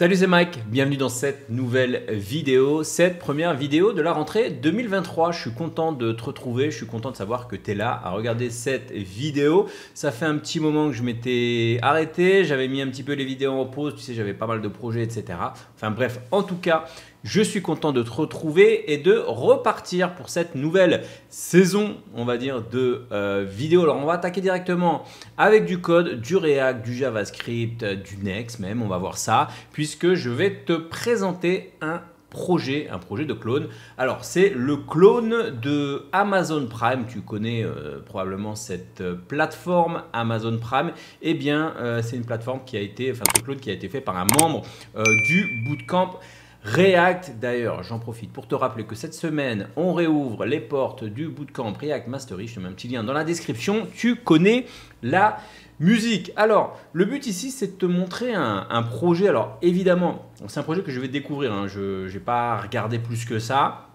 Salut, c'est Mike, bienvenue dans cette nouvelle vidéo, cette première vidéo de la rentrée 2023. Je suis content de te retrouver, je suis content de savoir que tu es là à regarder cette vidéo. Ça fait un petit moment que je m'étais arrêté, j'avais mis un petit peu les vidéos en pause, tu sais, j'avais pas mal de projets, etc. Enfin bref, en tout cas, je suis content de te retrouver et de repartir pour cette nouvelle saison, on va dire, de vidéos. Alors, on va attaquer directement avec du code, du React, du JavaScript, du Next même, on va voir ça, puisque je vais te présenter un projet de clone. Alors, c'est le clone de Amazon Prime. Tu connais probablement cette plateforme Amazon Prime. Eh bien, c'est une plateforme qui a été, enfin, ce clone qui a été fait par un membre du bootcamp React. D'ailleurs, j'en profite pour te rappeler que cette semaine, on réouvre les portes du bootcamp React Mastery. Je te mets un petit lien dans la description. Tu connais la musique. Alors, le but ici, c'est de te montrer un projet. Alors, évidemment, c'est un projet que je vais découvrir, hein. Je n'ai pas regardé plus que ça.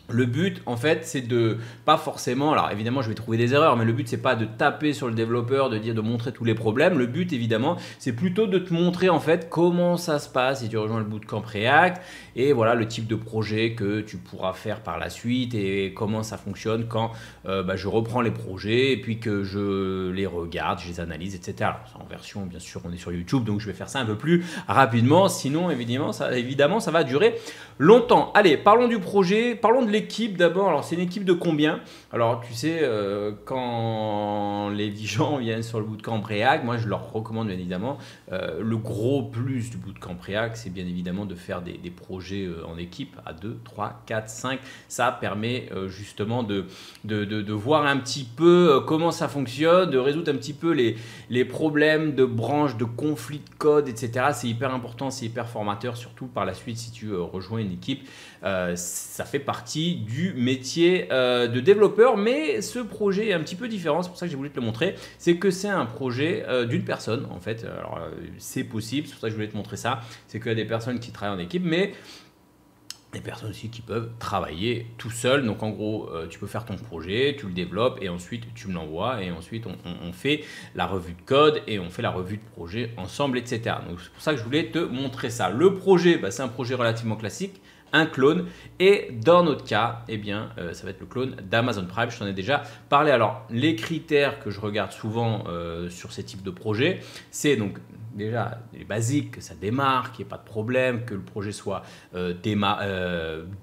Le but, en fait, c'est de pas forcément. Alors, évidemment, je vais trouver des erreurs, mais le but, c'est pas de taper sur le développeur, de montrer tous les problèmes. Le but, évidemment, c'est plutôt de te montrer en fait comment ça se passe si tu rejoins le bootcamp React et voilà le type de projet que tu pourras faire par la suite et comment ça fonctionne quand je reprends les projets et puis que je les regarde, je les analyse, etc. Alors, en version, bien sûr, on est sur YouTube, donc je vais faire ça un peu plus rapidement. Sinon, évidemment, ça va durer longtemps. Allez, parlons du projet, parlons de l'équipe d'abord. Alors, c'est une équipe de combien? Alors, tu sais, quand les gens viennent sur le bootcamp React, moi, je leur recommande bien évidemment le gros plus du bootcamp React, c'est bien évidemment de faire des projets en équipe à 2, 3, 4, 5. Ça permet justement de voir un petit peu comment ça fonctionne, de résoudre un petit peu les problèmes de branches, de conflits de code, etc. C'est hyper important, c'est hyper formateur, surtout par la suite si tu rejoins une équipe. Ça fait partie du métier de développeur, mais ce projet est un petit peu différent, c'est pour ça que j'ai voulu te le montrer. C'est que c'est un projet d'une personne en fait. Alors c'est possible, c'est pour ça que je voulais te montrer ça. C'est qu'il y a des personnes qui travaillent en équipe, mais des personnes aussi qui peuvent travailler tout seul. Donc en gros, tu peux faire ton projet, tu le développes et ensuite tu me l'envoies et ensuite on fait la revue de code et on fait la revue de projet ensemble, etc. Donc c'est pour ça que je voulais te montrer ça. Le projet, c'est un projet relativement classique, un clone, et dans notre cas, eh bien, ça va être le clone d'Amazon Prime. Je t'en ai déjà parlé. Alors, les critères que je regarde souvent sur ces types de projets, c'est donc déjà les basiques, que ça démarre, qu'il n'y ait pas de problème, que le projet soit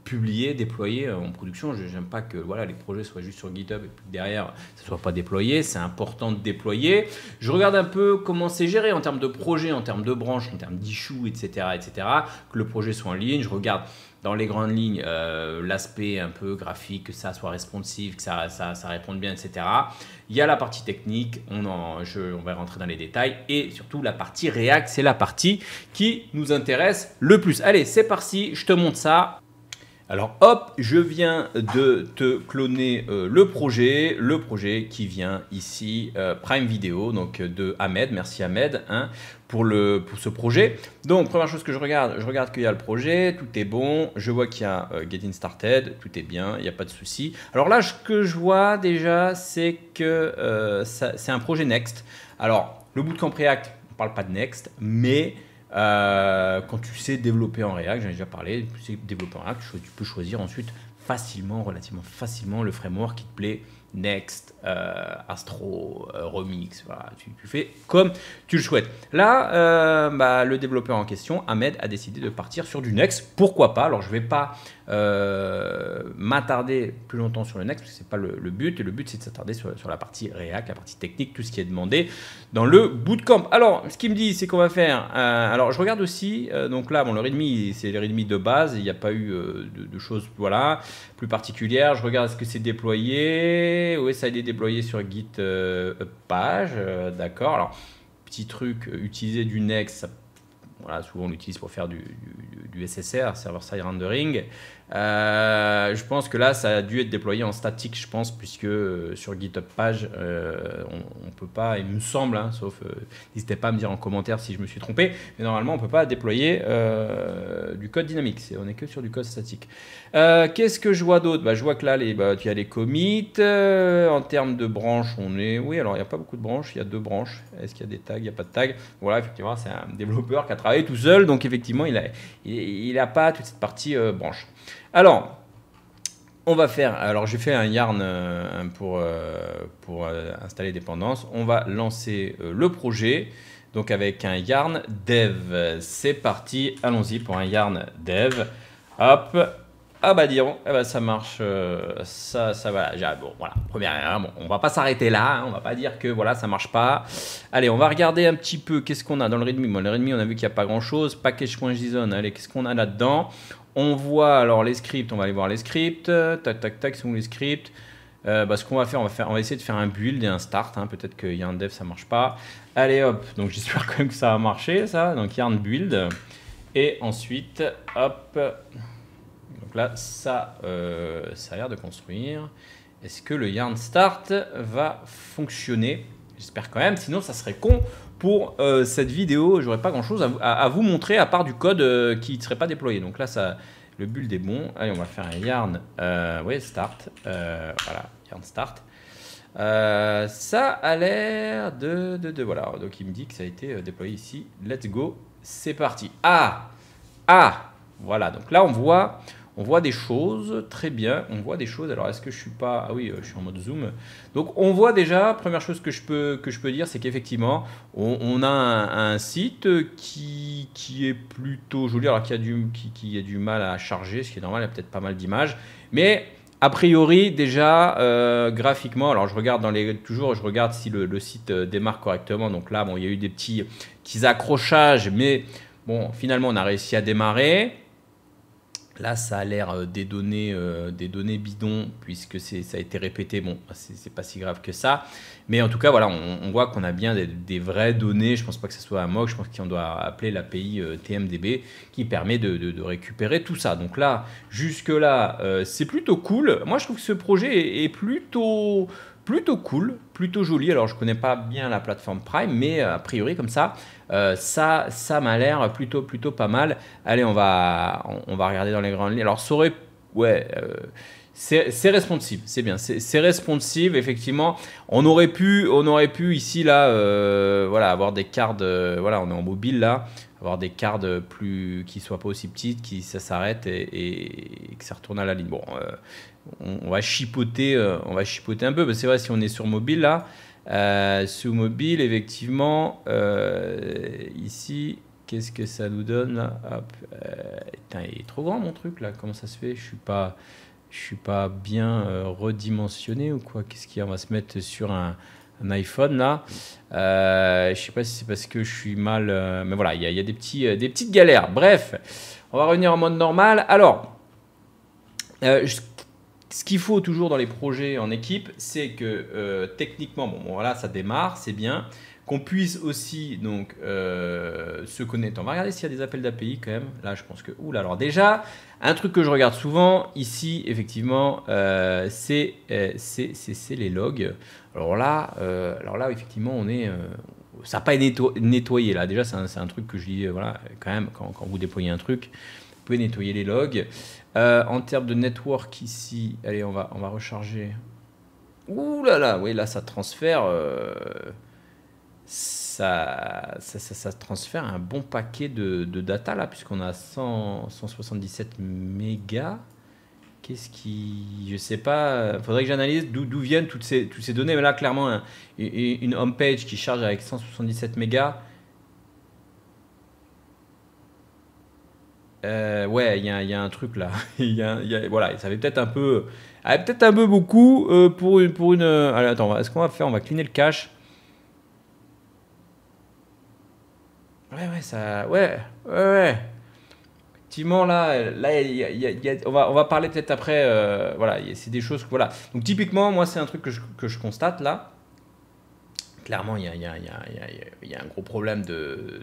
publié, déployé en production. Je n'aime pas que voilà, les projets soient juste sur GitHub et puis derrière, ça ne soit pas déployé. C'est important de déployer. Je regarde un peu comment c'est géré en termes de projet, en termes de branches, en termes d'issues, etc., etc. Que le projet soit en ligne. Je regarde dans les grandes lignes, l'aspect un peu graphique, que ça soit responsive, que ça réponde bien, etc. Il y a la partie technique, on va rentrer dans les détails. Et surtout, la partie React, c'est la partie qui nous intéresse le plus. Allez, c'est parti, je te montre ça. Alors hop, je viens de te cloner le projet qui vient ici, Prime Video, donc de Ahmed. Merci Ahmed pour ce projet. Donc première chose que je regarde qu'il y a le projet, tout est bon. Je vois qu'il y a Getting Started, tout est bien, il n'y a pas de souci. Alors là, ce que je vois déjà, c'est que c'est un projet Next. Alors le bootcamp React, on ne parle pas de Next, mais quand tu sais développer en React, j'en ai déjà parlé, tu sais développer en React, tu peux choisir ensuite relativement facilement le framework qui te plaît, Next, Astro, Remix, voilà, tu fais comme tu le souhaites. Là, le développeur en question, Ahmed, a décidé de partir sur du Next. Pourquoi pas? Alors, je ne vais pas m'attarder plus longtemps sur le Next, parce que ce n'est pas le but. Et le but, c'est de s'attarder sur la partie React, la partie technique, tout ce qui est demandé dans le bootcamp. Alors, ce qu'il me dit, c'est qu'on va faire... alors, je regarde aussi, donc là, le README, c'est le README de base. Il n'y a pas eu de choses voilà, plus particulières. Je regarde ce que c'est déployé. Oui, ça a été déployé sur Git page, d'accord. Alors, petit truc, utiliser du Next, voilà, souvent on l'utilise pour faire du SSR, server-side rendering. Je pense que là, ça a dû être déployé en statique, je pense, puisque sur GitHub page, on ne peut pas, il me semble, sauf n'hésitez pas à me dire en commentaire si je me suis trompé, mais normalement, on ne peut pas déployer du code dynamique, on n'est que sur du code statique. Qu'est-ce que je vois d'autre? Je vois que là, il y a les commits. En termes de branches, oui, alors il n'y a pas beaucoup de branches, il y a 2 branches. Est-ce qu'il y a des tags? Il n'y a pas de tags. Voilà, effectivement, c'est un développeur qui a travaillé travailler tout seul, donc effectivement, il a pas toute cette partie branche. Alors, on va faire, alors j'ai fait un yarn pour installer dépendance. On va lancer le projet, donc avec un yarn dev. C'est parti, allons-y pour un yarn dev. Hop, ah bah dirons, eh bah ça marche, ça va. Bon voilà, première, bon, on va pas s'arrêter là, hein, on va pas dire que voilà ça marche pas. Allez, on va regarder un petit peu qu'est-ce qu'on a dans le readme. Bon, le readme, on a vu qu'il n'y a pas grand chose. Package.json, allez, qu'est-ce qu'on a là-dedans? On voit alors les scripts, on va aller voir les scripts. Tac, tac, tac, sont les scripts. Ce qu'on va faire, on va essayer de faire un build et un start. Hein. Peut-être qu'il y a un dev, ça marche pas. Allez, hop. Donc j'espère quand même que ça va marcher, ça. Donc yarn build. Et ensuite, hop. Donc là, ça a l'air de construire. Est-ce que le yarn start va fonctionner? J'espère quand même. Sinon, ça serait con. Pour cette vidéo, j'aurais pas grand chose à vous montrer à part du code qui ne serait pas déployé. Donc là, le build est bon. Allez, on va faire un yarn start. Voilà, yarn start. Ça a l'air voilà. Donc il me dit que ça a été déployé ici. Let's go. C'est parti. Voilà. Donc là, on voit des choses, très bien, on voit des choses. Alors, est-ce que je suis pas... Ah oui, je suis en mode zoom. Donc, on voit déjà, première chose que je peux dire, c'est qu'effectivement, on a un site qui est plutôt joli, alors qui a du mal à charger, ce qui est normal, il y a peut-être pas mal d'images. Mais, a priori, déjà, graphiquement, alors je regarde je regarde si le site démarre correctement. Donc là, bon, il y a eu des petits accrochages, mais bon, finalement, on a réussi à démarrer. Là, ça a l'air des données bidons, puisque ça a été répété. Bon, c'est pas si grave que ça. Mais en tout cas, voilà, on voit qu'on a bien des vraies données. Je ne pense pas que ce soit un mock. Je pense qu'on doit appeler l'API TMDB qui permet de récupérer tout ça. Donc là, jusque-là, c'est plutôt cool. Moi, je trouve que ce projet est plutôt cool, plutôt joli. Alors, je ne connais pas bien la plateforme Prime, mais a priori, comme ça, ça m'a l'air plutôt pas mal. Allez, on va regarder dans les grandes lignes. Alors, ça aurait... Ouais, c'est responsive, c'est bien. C'est responsive, effectivement. On aurait pu ici, là, voilà, avoir des cartes... voilà, on est en mobile, là. Avoir des cartes qui ne soient pas aussi petites, ça s'arrête et que ça retourne à la ligne. Bon, on va chipoter un peu. C'est vrai, si on est sur mobile, là... sous mobile, effectivement, ici, qu'est-ce que ça nous donne là? Hop, putain, il est trop grand mon truc là, comment ça se fait? Je suis pas bien redimensionné ou quoi? Qu'est-ce qu'il y a? On va se mettre sur un iPhone là. Je sais pas si c'est parce que je suis mal, mais voilà, il y a des petites galères. Bref, on va revenir en mode normal. Alors, ce qu'il faut toujours dans les projets en équipe, c'est que techniquement, bon, voilà, ça démarre, c'est bien. Qu'on puisse aussi donc se connecter. On va regarder s'il y a des appels d'API quand même. Là, je pense que... Oula, alors déjà, un truc que je regarde souvent ici, effectivement, c'est les logs. Alors là, effectivement, on est... ça n'a pas été nettoyé là. Déjà, c'est un truc que je dis, voilà, quand même, quand vous déployez un truc, vous pouvez nettoyer les logs. En termes de network ici, allez, on va recharger. Ouh là là, oui, là, ça transfère... ça transfère un bon paquet de data là, puisqu'on a 177 mégas. Qu'est-ce qui... Je sais pas, faudrait que j'analyse d'où viennent toutes ces données. Mais là, clairement, une homepage qui charge avec 177 mégas. Ouais, il y a un truc là. Voilà, ça fait peut-être un peu... peut-être un peu beaucoup pour une... Allez, attends, est-ce qu'on va faire? On va cleaner le cache. Ouais, ça... Ouais. Effectivement, là on va parler peut-être après. Voilà, c'est des choses... Voilà. Donc, typiquement, moi, c'est un truc que je constate, là. Clairement, il y a un gros problème de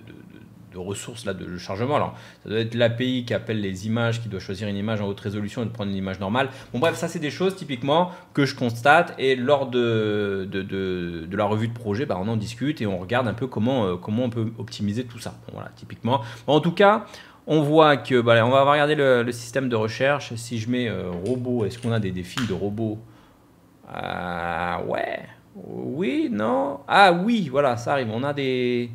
ressources là, de chargement. Alors, ça doit être l'API qui appelle les images, qui doit choisir une image en haute résolution et de prendre une image normale. Bon, bref, ça, c'est des choses typiquement que je constate. Et lors de la revue de projet, on en discute et on regarde un peu comment on peut optimiser tout ça. Bon, voilà, typiquement. Bon, en tout cas, on voit que... on va regarder le système de recherche. Si je mets robot, est-ce qu'on a des films de robots? Ouais. Oui, non. Ah oui, voilà, ça arrive. On a des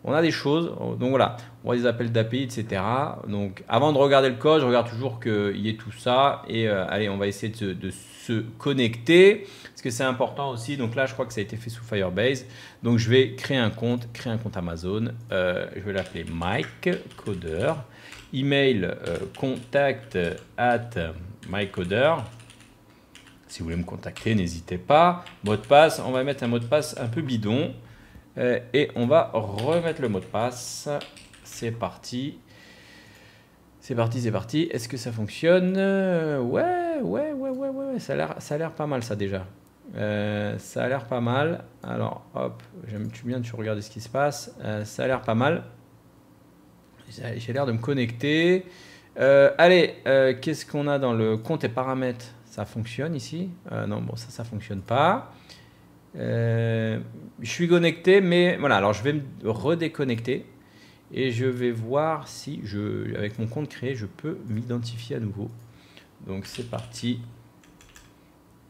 On a des choses, donc voilà, on voit des appels d'API, etc. Donc avant de regarder le code, je regarde toujours qu'il y ait tout ça. Et allez, on va essayer de se connecter, parce que c'est important aussi. Donc là, je crois que ça a été fait sous Firebase. Donc je vais créer un compte Amazon. Je vais l'appeler Mike Coder. Email contact at mycoder. Si vous voulez me contacter, n'hésitez pas. Mot de passe, on va mettre un mot de passe un peu bidon. Et on va remettre le mot de passe. C'est parti. C'est parti, c'est parti. Est-ce que ça fonctionne? Ouais. Ça a l'air pas mal ça déjà. Ça a l'air pas mal. Alors, hop, j'aime bien de regarder ce qui se passe. Ça a l'air pas mal. J'ai l'air de me connecter. Allez, qu'est-ce qu'on a dans le compte et paramètres? Ça fonctionne ici? Non, bon, ça fonctionne pas. Je suis connecté, mais voilà, alors je vais me redéconnecter et je vais voir si avec mon compte créé, je peux m'identifier à nouveau. Donc c'est parti.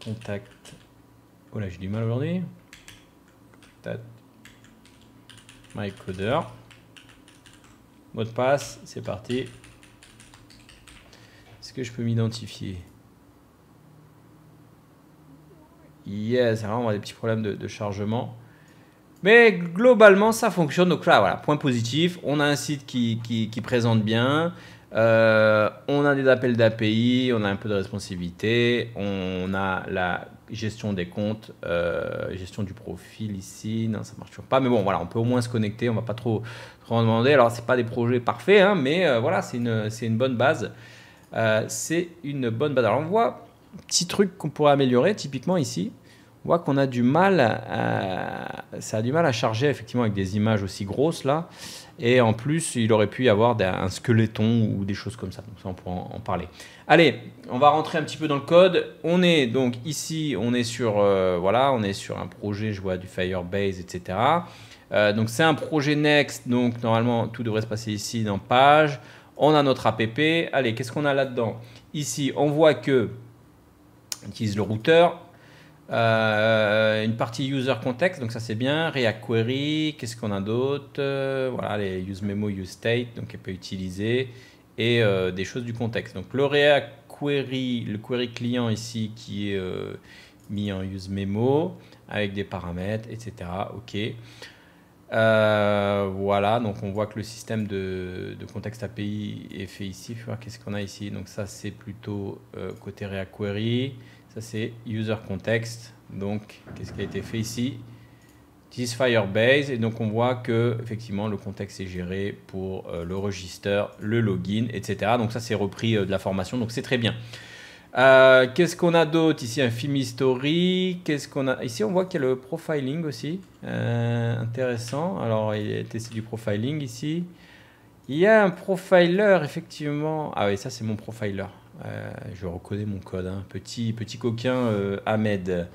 Contact. Oh là, j'ai du mal aujourd'hui. MyCoder. Mot de passe, c'est parti. Est-ce que je peux m'identifier? Yes, alors on a des petits problèmes de chargement. Mais globalement, ça fonctionne. Donc là, voilà, point positif. On a un site qui présente bien. On a des appels d'API. On a un peu de responsivité. On a la gestion des comptes. Gestion du profil ici. Non, ça ne marche toujours pas. Mais bon, voilà, on peut au moins se connecter. On ne va pas trop en demander. Alors, ce n'est pas des projets parfaits, hein, mais voilà, c'est une bonne base. C'est une bonne base. Alors, on voit un petit truc qu'on pourrait améliorer. Typiquement ici. On voit qu'on a du mal ça a du mal à charger effectivement avec des images aussi grosses là. Et en plus, il aurait pu y avoir un squeletton ou des choses comme ça. Donc ça, on pourra en parler. Allez, on va rentrer un petit peu dans le code. On est donc ici, on est sur, voilà, on est sur un projet, je vois du Firebase, etc. Donc c'est un projet Next. Donc normalement, tout devrait se passer ici dans Page. On a notre app. Allez, qu'est-ce qu'on a là-dedans? Ici, on voit que on utilise le routeur. Une partie user context, donc ça c'est bien. React Query, qu'est-ce qu'on a d'autre? Voilà, les use memo, use state, donc elle peut utiliser. Et des choses du contexte. Donc le React Query, le query client ici qui est mis en use memo avec des paramètres, etc. Ok. Voilà, donc on voit que le système de contexte API est fait ici. Qu'est-ce qu'on a ici? Donc ça c'est plutôt côté React Query. Ça, c'est user context. Donc, qu'est-ce qui a été fait ici? This Firebase. Et donc, on voit que effectivement le contexte est géré pour le register, le login, etc. Donc, ça, c'est repris de la formation. Donc, c'est très bien. Qu'est-ce qu'on a d'autre? Ici, un film history. Qu'est-ce qu'on a? Ici, on voit qu'il y a le profiling aussi. Intéressant. Alors, il a testé du profiling ici. Il y a un profiler, effectivement. Ah oui, ça, c'est mon profiler. Je reconnais mon code, hein. Petit coquin Ahmed.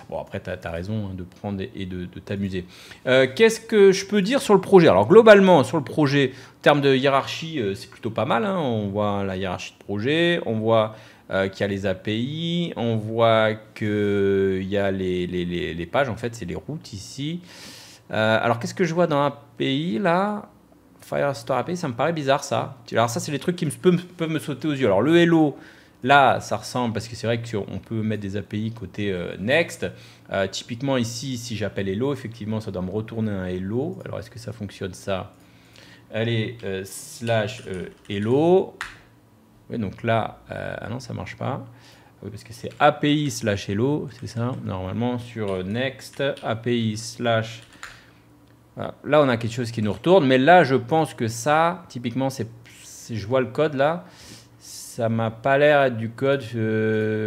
Bon, après, tu as raison hein, de prendre et de t'amuser. Qu'est-ce que je peux dire sur le projet? Alors, globalement, sur le projet, en termes de hiérarchie, c'est plutôt pas mal. Hein. On voit la hiérarchie de projet, on voit qu'il y a les API, on voit qu'il y a les pages, en fait, c'est les routes ici. Alors, qu'est-ce que je vois dans l'API, là? Firestore API, ça me paraît bizarre ça. Alors ça, c'est les trucs qui peuvent me sauter aux yeux. Alors le Hello, là, ça ressemble parce que c'est vrai qu'on peut mettre des API côté Next. Typiquement ici, si j'appelle Hello, effectivement, ça doit me retourner un Hello. Alors est-ce que ça fonctionne ça? Allez, slash Hello. Oui, donc là, ah non, ça marche pas. Oui, parce que c'est API slash Hello, c'est ça. Normalement, sur Next, API slash... Voilà. Là, on a quelque chose qui nous retourne, mais là, je pense que ça, typiquement, je vois le code là, ça m'a pas l'air être du code.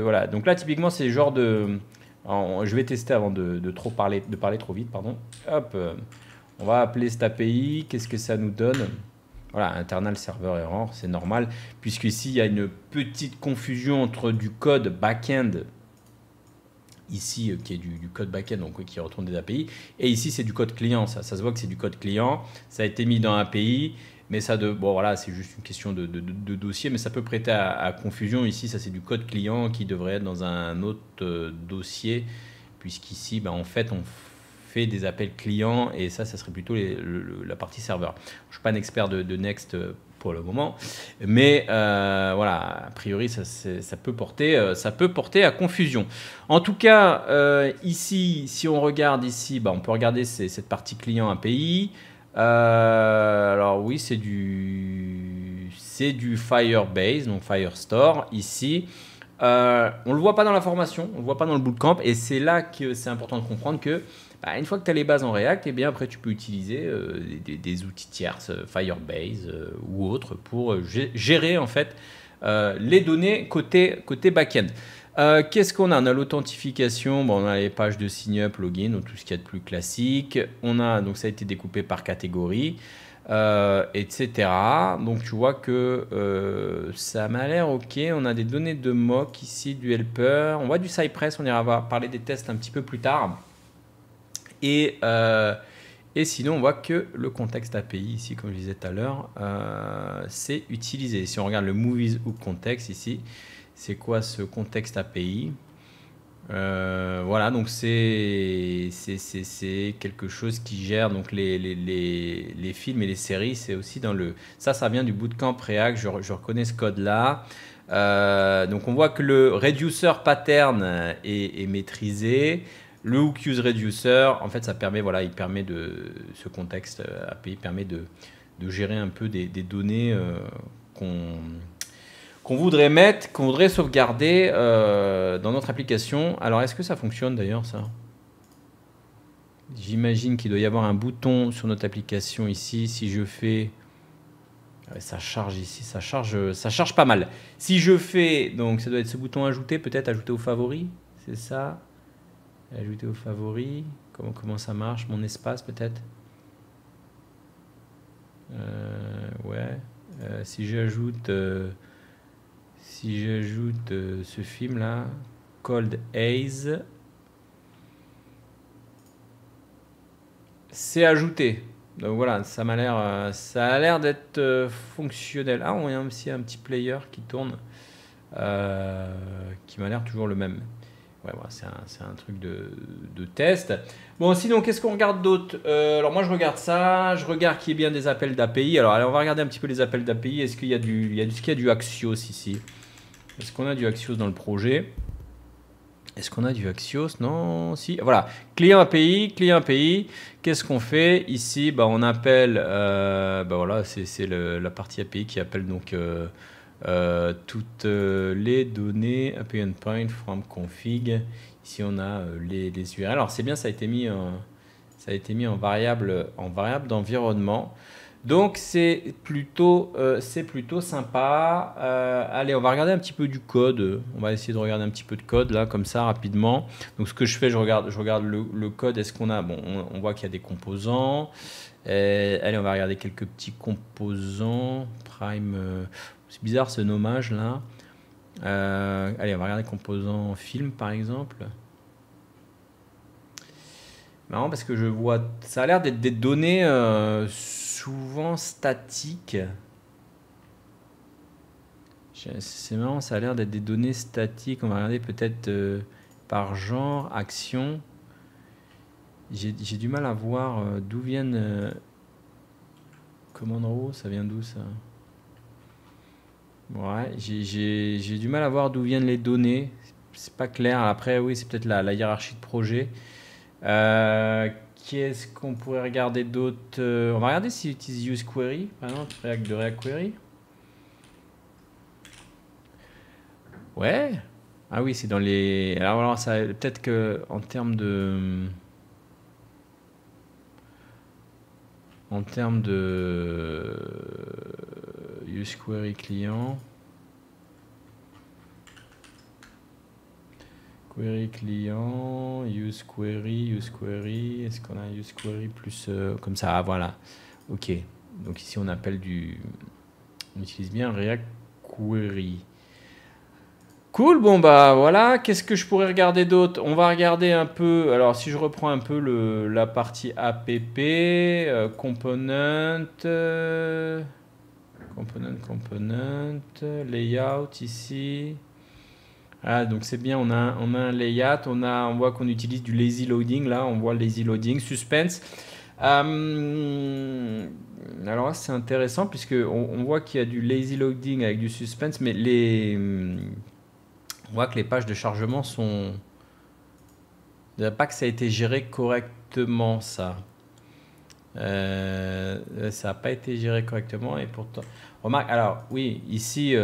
Voilà. Donc là, typiquement, c'est le genre de. Alors, je vais tester avant de parler trop vite, pardon. Hop, on va appeler cette API. Qu'est-ce que ça nous donne? Voilà, internal server error, c'est normal, puisqu'ici, il y a une petite confusion entre du code back-end ici qui est du code backend, donc qui retourne des API, et ici c'est du code client. Ça se voit que c'est du code client, ça a été mis dans API, mais ça bon voilà, c'est juste une question de dossier, mais ça peut prêter à confusion. Ici ça c'est du code client qui devrait être dans un autre dossier, puisqu'ici en fait on fait des appels clients et ça serait plutôt la partie serveur. Je ne suis pas un expert de Next pour le moment, mais voilà, a priori ça peut porter à confusion. En tout cas, ici, si on regarde ici, on peut regarder cette partie client API. Alors oui, c'est du Firebase, donc Firestore ici. On ne le voit pas dans la formation, on ne le voit pas dans le bootcamp, et c'est là que c'est important de comprendre que une fois que tu as les bases en React, et bien après tu peux utiliser des outils tierces, Firebase ou autres, pour gérer en fait les données côté back-end. Qu'est-ce qu'on a? On a l'authentification, on a les pages de sign-up, login, donc tout ce qu'il y a de plus classique. On a, donc ça a été découpé par catégorie. Etc. Donc tu vois que ça m'a l'air ok. On a des données de mock ici, du helper. On voit du Cypress, on ira parler des tests un petit peu plus tard. Et sinon, on voit que le contexte API ici, comme je disais tout à l'heure, c'est utilisé. Si on regarde le Movies Hook Context ici, c'est quoi ce contexte API? Voilà, donc c'est quelque chose qui gère donc les films et les séries. C'est aussi dans le ça vient du bootcamp React. Je reconnais ce code là. Donc on voit que le reducer pattern est maîtrisé. Le hook use reducer, en fait, ça permet il permet ce contexte API permet de gérer un peu des données qu'on voudrait mettre, qu'on voudrait sauvegarder dans notre application. Alors, est-ce que ça fonctionne d'ailleurs, ça? J'imagine qu'il doit y avoir un bouton sur notre application ici. Si je fais... ça charge ici, ça charge pas mal. Si je fais... Donc, ça doit être ce bouton ajouter, peut-être ajouter aux favoris. C'est ça. Ajouter aux favoris. Comment ça marche? Mon espace, peut-être. Ouais. Si j'ajoute... ce film là, Cold Haze, c'est ajouté. Donc voilà, ça a l'air d'être fonctionnel. Ah, on a aussi un petit player qui tourne, qui m'a l'air toujours le même. Ouais, voilà, c'est un truc de test. Bon, sinon, qu'est-ce qu'on regarde d'autre? Alors moi, je regarde ça. Je regarde qu'il y ait bien des appels d'API. Alors, allez, on va regarder un petit peu les appels d'API. Est-ce qu'il y a du Axios ici? Est-ce qu'on a du Axios dans le projet? Est-ce qu'on a du Axios? Non, si. Voilà, client API. Qu'est-ce qu'on fait ici? On appelle, voilà, c'est la partie API qui appelle donc toutes les données API endpoint from config. Ici, on a les URL. Alors, c'est bien, ça a été mis en variable d'environnement. Donc c'est plutôt sympa. Allez, on va regarder un petit peu du code. On va essayer de regarder un petit peu de code là, comme ça, rapidement. Donc ce que je fais, je regarde le code. Est-ce qu'on a... Bon, on voit qu'il y a des composants. Allez, on va regarder quelques petits composants. Prime... c'est bizarre ce nommage là. Allez, on va regarder composants film par exemple. Marrant parce que je vois... Ça a l'air d'être des données... souvent statique. C'est marrant, ça a l'air d'être des données statiques. On va regarder peut-être par genre, action. J'ai du mal à voir d'où viennent... Command row, ça vient d'où ça? Ouais, j'ai du mal à voir d'où viennent les données. C'est pas clair. Après, oui, c'est peut-être la hiérarchie de projet. Qu'est-ce qu'on pourrait regarder d'autre? On va regarder s'il utilise useQuery, par exemple, React Query. Ouais. Ah oui, c'est dans les... Alors ça, peut-être que en termes de useQuery client... Query client, useQuery, est-ce qu'on a useQuery plus comme ça? Ah voilà, ok. Donc ici on utilise bien React Query. Cool, bon voilà, qu'est-ce que je pourrais regarder d'autre? On va regarder un peu, alors si je reprends un peu la partie app, component, layout ici. Voilà, donc c'est bien, on a un layout, on voit qu'on utilise du lazy loading, là, on voit le lazy loading, suspense. Alors là, c'est intéressant puisque on voit qu'il y a du lazy loading avec du suspense, mais on voit que les pages de chargement sont... Je dirais pas que ça a été géré correctement, ça. Ça n'a pas été géré correctement et pourtant... Remarque, alors oui, ici...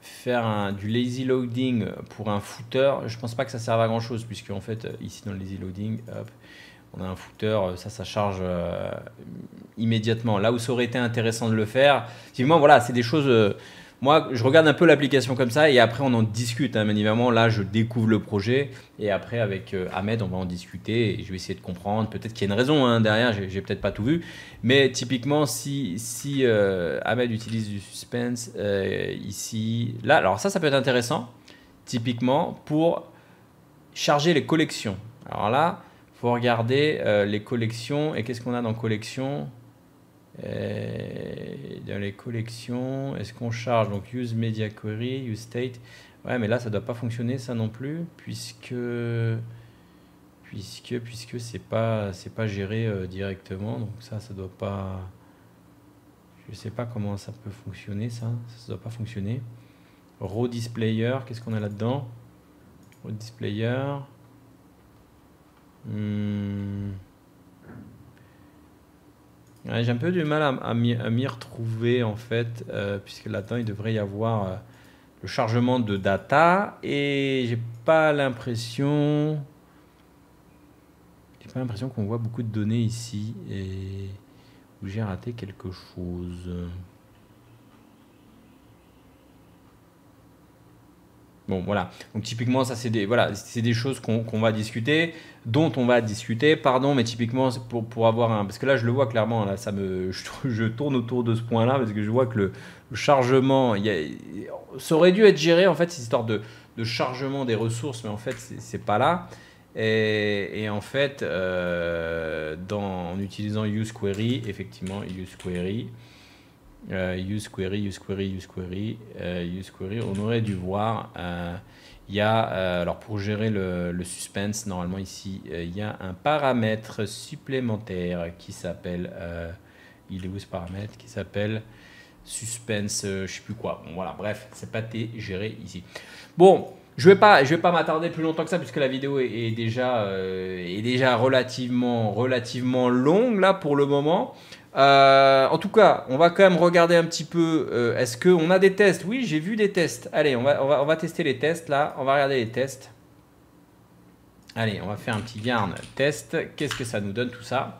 faire du lazy loading pour un footer, je pense pas que ça serve à grand chose puisque en fait ici dans le lazy loading, hop, on a un footer, ça charge immédiatement. Là où ça aurait été intéressant de le faire, effectivement, voilà, c'est des choses. Moi, je regarde un peu l'application comme ça et après on en discute. Bien évidemment, là, je découvre le projet et après avec Ahmed, on va en discuter et je vais essayer de comprendre. Peut-être qu'il y a une raison derrière, j'ai peut-être pas tout vu, mais typiquement, si Ahmed utilise du suspense ici, là, alors ça peut être intéressant. Typiquement pour charger les collections. Alors là, il faut regarder les collections et qu'est-ce qu'on a dans collections. Dans les collections, est-ce qu'on charge donc use media query, use state? Ouais, mais là ça doit pas fonctionner ça non plus puisque c'est pas géré directement, donc ça doit pas. Je sais pas comment ça peut fonctionner ça doit pas fonctionner. Raw displayer, qu'est-ce qu'on a là-dedans? Raw displayer. Ouais, j'ai un peu du mal à m'y retrouver en fait, puisque là-dedans il devrait y avoir le chargement de data et j'ai pas l'impression qu'on voit beaucoup de données ici et où j'ai raté quelque chose. Bon, voilà. Donc typiquement, ça c'est des choses qu'on va discuter, dont on va discuter, pardon, mais typiquement c'est pour avoir un, parce que là je le vois clairement, là je tourne autour de ce point-là parce que je vois que le chargement, ça aurait dû être géré en fait, cette histoire de chargement des ressources, mais en fait c'est pas là. Et en fait, en utilisant useQuery, effectivement useQuery. useQuery, on aurait dû voir. Il y a, alors pour gérer le suspense, normalement ici, il y a un paramètre supplémentaire qui s'appelle, il est où ce paramètre? Qui s'appelle suspense, je sais plus quoi. Bon, voilà, bref, c'est pas géré ici. Bon, je vais pas m'attarder plus longtemps que ça puisque la vidéo est déjà relativement longue là pour le moment. En tout cas, on va quand même regarder un petit peu. Est-ce qu'on a des tests? Oui, j'ai vu des tests. Allez, on va tester les tests là. On va regarder les tests. Allez, on va faire un petit yarn test. Qu'est-ce que ça nous donne tout ça?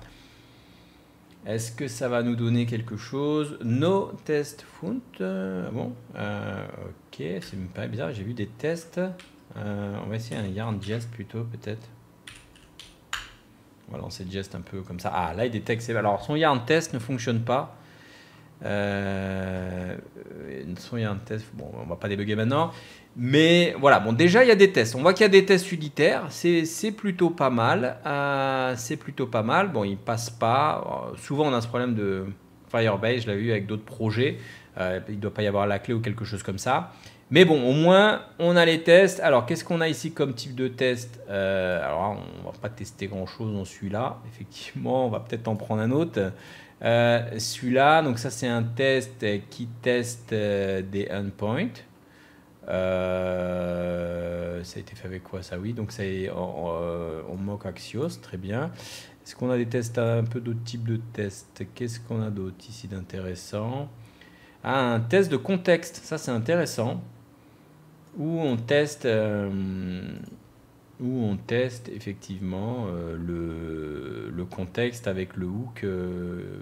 Est-ce que ça va nous donner quelque chose? No test found. Bon, ok, c'est pas bizarre. J'ai vu des tests. On va essayer un yarn jest plutôt peut-être. On va lancer Jest un peu comme ça. Ah, là, il détecte. Alors, son yarn test ne fonctionne pas. Son yarn test, bon, on va pas débugger maintenant. Mais voilà, bon, déjà, il y a des tests. On voit qu'il y a des tests unitaires. C'est plutôt pas mal. Bon, il passe pas. Souvent, on a ce problème de Firebase. Je l'ai vu avec d'autres projets. Il ne doit pas y avoir la clé ou quelque chose comme ça. Mais bon, au moins, on a les tests. Alors, qu'est-ce qu'on a ici comme type de test? Alors, on ne va pas tester grand-chose dans celui-là. Effectivement, on va peut-être en prendre un autre. Celui-là, donc ça, c'est un test qui teste des endpoints. Ça a été fait avec quoi ça? Oui, donc c'est on mock Axios, très bien. Est-ce qu'on a des tests, un peu d'autres types de tests? Qu'est-ce qu'on a d'autre ici d'intéressant? Ah, un test de contexte, ça c'est intéressant. Où on teste effectivement le contexte avec le hook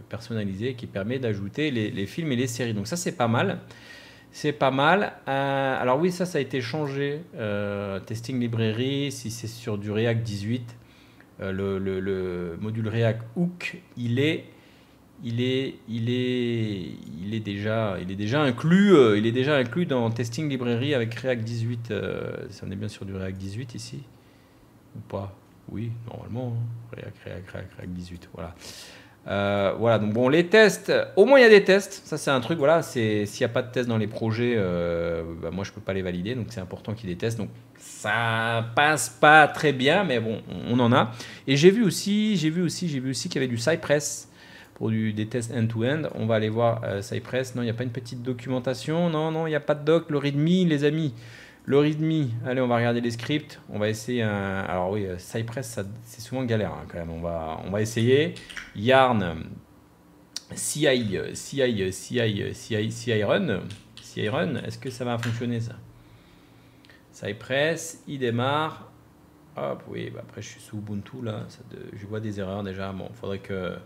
personnalisé qui permet d'ajouter les films et les séries. Donc ça c'est pas mal. C'est pas mal. Alors oui, ça a été changé. Testing library, si c'est sur du React 18, le module React Hook, il est déjà inclus dans Testing Library avec React 18. On est bien sur du React 18 ici ou pas? Oui, normalement. React 18, voilà. Voilà, donc bon, les tests, au moins il y a des tests, ça c'est un truc, voilà, s'il n'y a pas de tests dans les projets, bah, moi je peux pas les valider, donc c'est important qu'il y ait des tests, donc ça passe pas très bien, mais bon, on en a. Et j'ai vu aussi qu'il y avait du Cypress pour des tests end-to-end. On va aller voir Cypress. Non, il n'y a pas une petite documentation, non, il n'y a pas de doc. Le README, les amis, le README, allez, on va regarder les scripts, on va essayer un... Alors oui, Cypress, c'est souvent galère hein, quand même, on va essayer. Yarn, CI Run, est-ce que ça va fonctionner ça? Cypress, il démarre. Hop, oui, bah après je suis sous Ubuntu là, je vois des erreurs déjà. Bon, faudrait que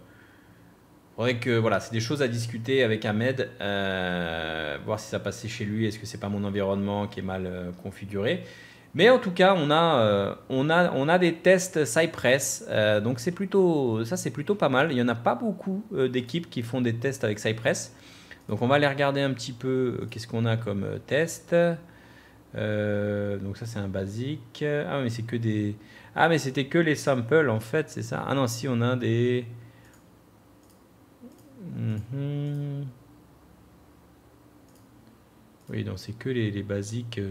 voilà, c'est des choses à discuter avec Ahmed, voir si ça passait chez lui, est-ce que c'est pas mon environnement qui est mal configuré. Mais en tout cas, on a des tests Cypress, donc c'est plutôt pas mal. Il n'y en a pas beaucoup d'équipes qui font des tests avec Cypress. Donc on va aller regarder un petit peu qu'est-ce qu'on a comme test. Donc ça c'est un basique. Ah mais c'est que des... Ah mais c'était que les samples en fait, c'est ça. Ah non, si on a des... Oui, donc c'est que les basiques.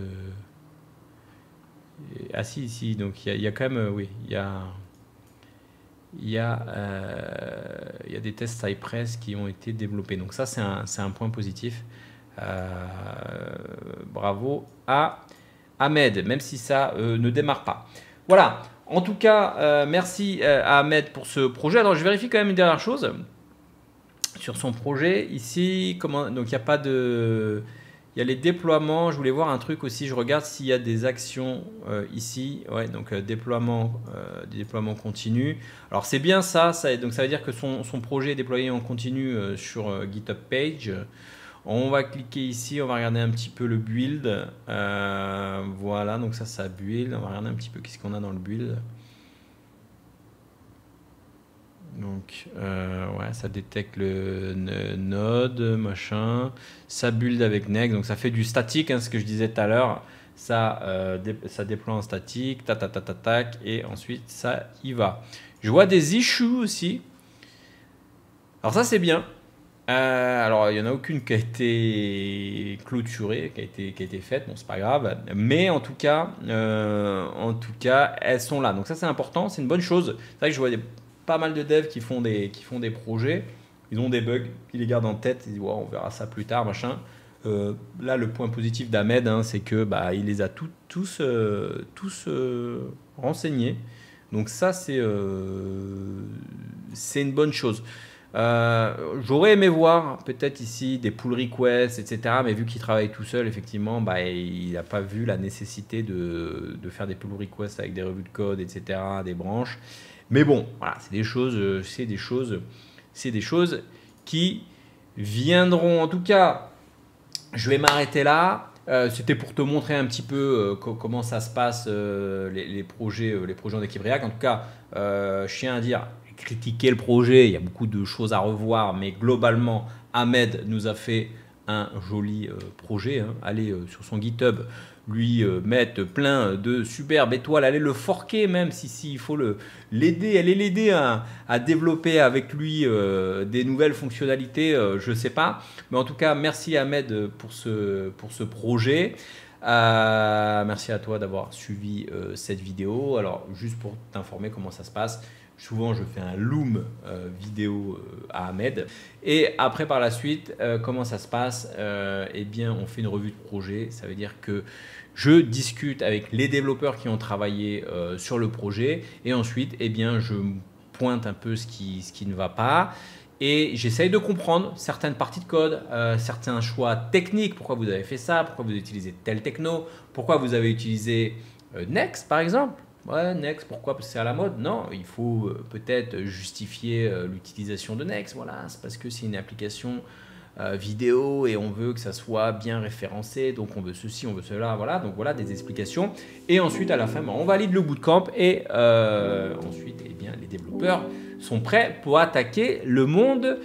Ah si, donc il y a quand même... oui, il y a des tests Cypress qui ont été développés. Donc ça c'est un point positif. Bravo à Ahmed, même si ça ne démarre pas. Voilà, en tout cas, merci à Ahmed pour ce projet. Alors je vérifie quand même une dernière chose sur son projet. Ici, donc il n'y a pas de... Il y a les déploiements, je voulais voir un truc aussi, je regarde s'il y a des actions ici. Ouais, donc des déploiements continus. Alors c'est bien ça, donc ça veut dire que son projet est déployé en continu sur GitHub Page. On va cliquer ici, on va regarder un petit peu le build. Voilà, donc ça build. On va regarder un petit peu qu'est-ce qu'on a dans le build. Donc, ouais, ça détecte le node, machin. Ça build avec Next, donc ça fait du statique, hein, ce que je disais tout à l'heure. Ça déploie en statique, tac, et ensuite ça y va. Je vois des issues aussi. Alors ça c'est bien. Alors il n'y en a aucune qui a été clôturée, qui a été faite, bon c'est pas grave. Mais en tout cas, elles sont là. Donc ça c'est important, c'est une bonne chose. C'est vrai que je vois pas mal de devs qui font des projets, ils ont des bugs, ils les gardent en tête, ils disent wow, on verra ça plus tard, machin. Là, le point positif d'Ahmed, hein, c'est que il les a tous renseignés. Donc ça, c'est une bonne chose. J'aurais aimé voir peut-être ici des pull requests, etc. Mais vu qu'il travaille tout seul, effectivement, il n'a pas vu la nécessité de faire des pull requests avec des revues de code, etc., des branches. Mais bon, voilà, c'est des choses qui viendront. En tout cas, je vais m'arrêter là. C'était pour te montrer un petit peu comment ça se passe, les projets en équipe React. En tout cas, je tiens à dire, critiquer le projet, il y a beaucoup de choses à revoir, mais globalement, Ahmed nous a fait un joli projet. Hein. Allez sur son GitHub, lui mettre plein de superbes étoiles, allez le forquer même si il faut l'aider, allez l'aider à développer avec lui des nouvelles fonctionnalités, je ne sais pas. Mais en tout cas, merci Ahmed pour ce projet. Merci à toi d'avoir suivi cette vidéo. Alors, juste pour t'informer comment ça se passe, souvent je fais un loom vidéo à Ahmed. Et après, par la suite, comment ça se passe? Eh bien, on fait une revue de projet. Ça veut dire que je discute avec les développeurs qui ont travaillé sur le projet. Et ensuite, eh bien, je pointe un peu ce qui ne va pas. Et j'essaye de comprendre certaines parties de code, certains choix techniques. Pourquoi vous avez fait ça? Pourquoi vous utilisez tel techno? Pourquoi vous avez utilisé Next, par exemple? Ouais, Next, pourquoi? Parce que c'est à la mode? Non, il faut peut-être justifier l'utilisation de Next. Voilà, c'est parce que c'est une application vidéo et on veut que ça soit bien référencé. Donc, on veut ceci, on veut cela. Voilà, donc voilà des explications. Et ensuite, à la fin, on valide le bootcamp et ensuite, eh bien, les développeurs sont prêts pour attaquer le monde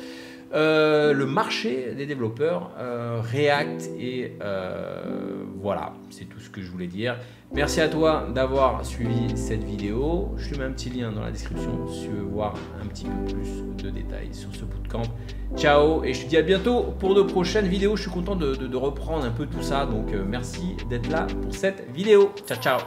le marché des développeurs React et voilà, c'est tout ce que je voulais dire. Merci à toi d'avoir suivi cette vidéo. Je te mets un petit lien dans la description si tu veux voir un petit peu plus de détails sur ce bootcamp. Ciao et je te dis à bientôt pour de prochaines vidéos. Je suis content de reprendre un peu tout ça, donc merci d'être là pour cette vidéo. Ciao, ciao.